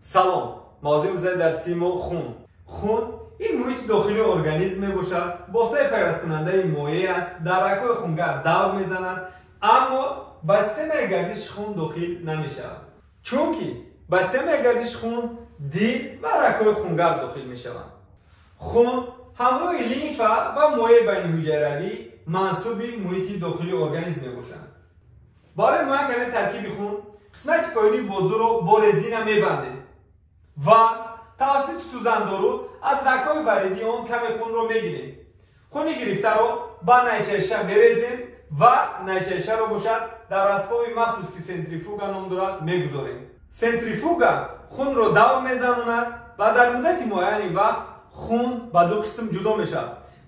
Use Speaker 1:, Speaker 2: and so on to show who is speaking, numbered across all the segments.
Speaker 1: سلام، موضوع درسی ما خون این محیط داخلی ارگانیسم میباشد. بافته پیوست کننده مایع است. در رگ‌های خونگر دور میزنند، اما به سیستم گردش خون داخل نمیشود، چون که به سیستم گردش خون دل و رگ‌های خونگر داخل میشوند. خون همراه لیمف و مایع بین حجروی منسوب محیط داخلی ارگانیسم میباشند. برای معاینه کردن ترکیب خون، قسمت پایینی بازو رو با رزین میبندیم و توسط سوزندارو از رگ‌های وریدی آن کم خون رو میگیریم. خون گرفته رو با نیچه‌شه بریزیم و نیچه‌شه رو باشد در اسباب مخصوص که سنتریفوگا نام دارد میگذاریم. سنتریفوگا خون رو دور میزناند و در مدت معینی وقت خون به دو قسم جدا میشه.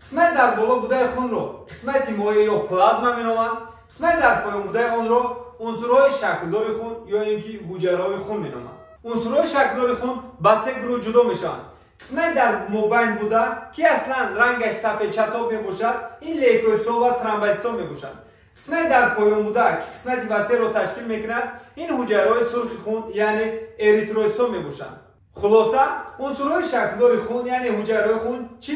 Speaker 1: قسمت در بالا بوده خون رو قسمت مایع یا پلازما مینامند. قسمت در پایین بوده آن رو عنصرهای شکلدار خون یا اینکه حجره‌های خون مینامند. عنصرهای شکلدار خون به سه گروه جدا میشن. قسمت در مابین بوده که اصلا رنگش سفید چتاب میباشد، این لیکوسیت‌ها و ترومبوسیت‌ها میباشند. قسمت در پایین بوده که قسمت وسیع را تشکیل میکند، این حجره‌های سرخ خون یعنی اریتروسیت‌ها میباشند. خلاصه عنصرهای شکلدار خون یعنی حجره‌های خون 40-45%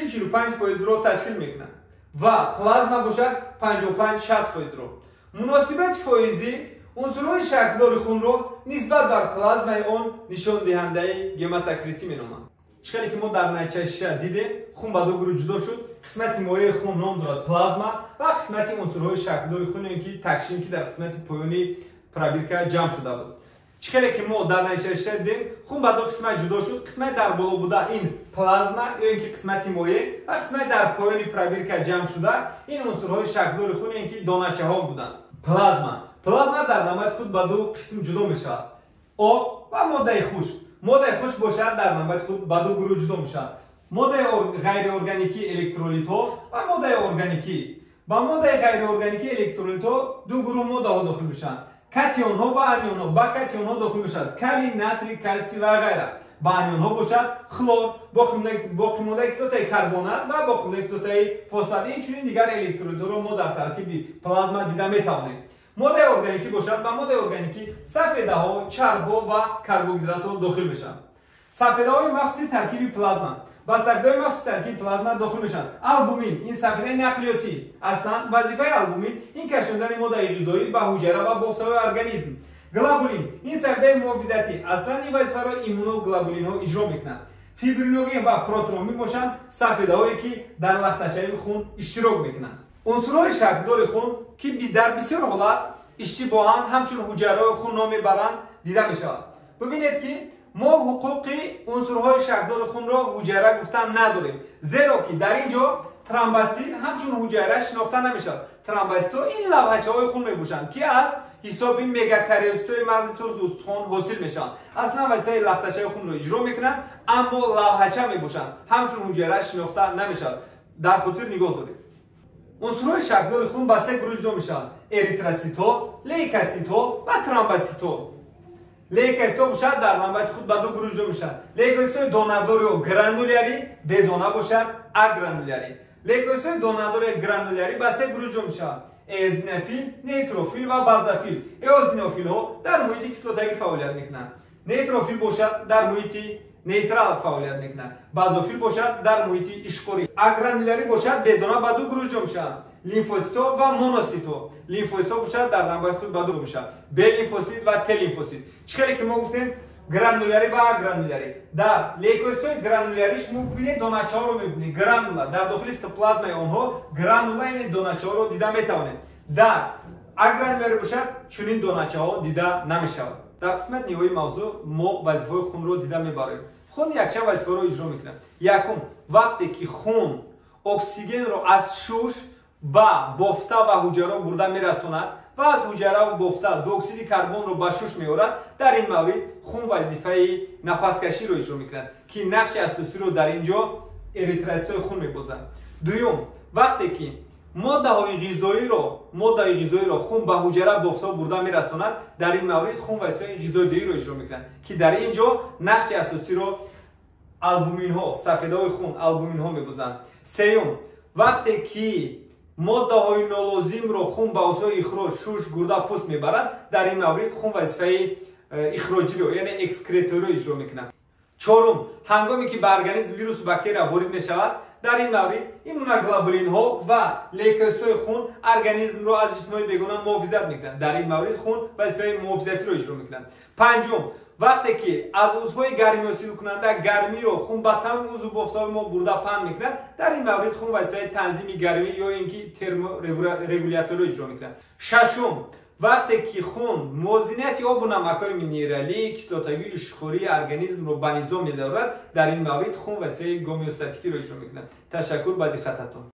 Speaker 1: را تشکیل میکنند و پلازما باشد 55-60% را. مناسبت فایزی عنصرهای شکلدار خون رو نسبت بر پلازمای آن نشان دهنده گماتوکریتی مینامند. چیزی که ما در نیچه‌شه دیدیم، خون به دو گروه جدا شد. قسمت مایع خون نام دارد پلازما و قسمت عنصرهای شکلدار خون که تقسیم که در قسمت پایانی پرویرکا جمع شده بود. چیزی که ما در نیچه‌شه دیدیم، خون به دو قسمت جدا شد. قسمت در بالا بوده این پلازما یا اینکه قسمت مایع و قسمت در پایانی پرویرکا جمع شده این عنصرهای شکلدار خون اینکه دانه‌چه‌ها بودند. پلازما در نهایت خود به دو قسم جدا می شود، آب و ماده خشک. ماده خشک باشد در نهایت خود به دو گروه جدا می شود، ماده غیر ارگانیکی الکترولیت ها و ماده ارگانیکی. با ماده غیر ارگانیکی الکترولیت ها دو گروه ماده ها داخل میشن، کاتیون ها و انیون ها. با کاتیون ها داخل میشد کلی، ناتری، کلسی و غیره. با انیون ها باشد خلور، باقی مانده اکسیدات کربنات و باقی مانده اکسیدات فسفر. این چنین دیگر الکترولیت ها رو ما در ترکیب پلازما دیده میتوانیم. ماده ارگانیکی باشد، با ماده ارگانیکی سفیده ها، چرب ها و کربوهیدرات ها داخل میشن. سفیده های مخصوص ترکیب پلازما، با سفیده های مخصوص ترکیب پلازما داخل میشن. البومین، این سفیده نقلیاتی. اصلا وظیفه البومین این کشاندن ماده غذایی به حجره و بافته های ارگانیسم. گلابولین، این سفیده محافظتی. اصلا این وظیفه را ایمونوگلابولین ها اجرا میکنند. فیبرینوژن و پروترومبین باشند، سفیده هایی که در لخته‌شوی خون اشتراک میکنند. عنصرهای شکلدار خون که در بسیار حالات اشتباهاً همچون حجره‌های خون نام میبرند دیده میشود. ببینید که ما حقوق عنصرهای شکلدار خون را حجره گفتن نداریم، زیرا که در اینجا ترومبوسیت همچون حجره شناخته نمیشود. ترومبوسیت‌ها این لوحچه‌های خون میباشند که از حساب مگاکاریوسیت‌های مغز سرخ استخوان حاصل میشن. اصلا وسیله لخته‌شوی خون را اجرا میکنند، اما لوحچه میباشند، همچون حجره شناخته نمیشود. در خاطر نگاه دارید. عنصرهای شکلدار خون به سه گروه جدا میشن: اریتروسیت‌ها، لیکوسیت‌ها و ترومبوسیت‌ها. لیکوسیت‌ها باشد در نهایت خود به دو گروه جدا میشن: لیکوسیت‌های دانه‌دار و گرانولیری، بدانه باشد اگرانولیری. لیکوسیت‌های دانه‌دار و گرانولیری به سه گروه جدا میشن: ایزنوفیل، نیتروفیل و بازوفیل. ایزنوفیل‌ها در محیط اکسیداتیو فعالیت میکنند. نیتروفیل باشد در محیط نیترال فعالیت میکنند. بازوفیل باشد در محیط اشقوری. اگرانولیری باشد بدانه به دو گروه جدا میشن: لیمفوسیت‌ها و مونوسیت‌ها. لیمفوسیت‌ها باشد در نهایت خود به دو گروه میشن: ب لیمفوسیت و ت لیمفوسیت. چیزی که ما گفتیم گرانولیری و اگرانولیری. در لیکوسیت‌های گرانولیریش ما ببینید دانه‌چه‌ها رو می‌بینید، گرانولا در داخل سیتوپلازمای آنها گرانولا این دانه‌چه‌ها رو دیده میتوانید. در اگرانولیری باشد چنین دانه‌چه‌ها دیده نمیشود. در قسمت نهایی موضوع ما وظیفه خون رو دیده میبریم. خون یک چند وظیفه رو اجرا میکنه. یکم، وقتی که خون اکسیژن رو از شش به بافته و حجره برده میرساند و از حجره و بافته دو اکسید کربن رو به شش میآورد، در این مورد خون وظیفه نفس کشی رو اجرا میکنه که نقش اساسی رو در اینجا اریتروسیت‌های خون میبازند. دوم، وقتی که ماده غذایی رو خون به حجره بافته برده میرساند، در این مورد خون وظیفه غذایی رو اجرا میکنه که در اینجا نقش اساسی رو البومین ها، سفیده های خون البومین ها میبازند. سوم، وقتی که ماده های نالازم رو خون به واسطه اخراج شش گرده پوست میبرد، در این مورد خون وظیفه اخراجی رو یعنی اکسکرتور رو اجرا میکنند. چهارم، هنگامی که به ارگانیسم ویروس و باکتری وارد میشود، در این مورد ایمونوگلوبولین ها و لیوکوسیت های خون ارگانیسم رو از جسم‌های بیگانه محافظت میکنند. در این مورد خون وظیفه محافظتی رو اجرا میکنند. پنجم، وقتی که از عضوهای گرمی حاصل کننده گرمی رو خون به تمام عضو بافتاب ما برده پهن میکنند، در این مورد خون وظیفه تنظیم گرمی یا اینکه ترمو رگولاتور رو اجرا میکنند. ششم، وقتی که خون موازنیت آب و نمک‌های مینرالی، کیسلاتگی و اشخوری ارگانیسم رو به نظام می‌دارد، در این مورد خون وظیفه گومیوستاتیکی رو اجرا می‌کند. تشکر، با دقتتون.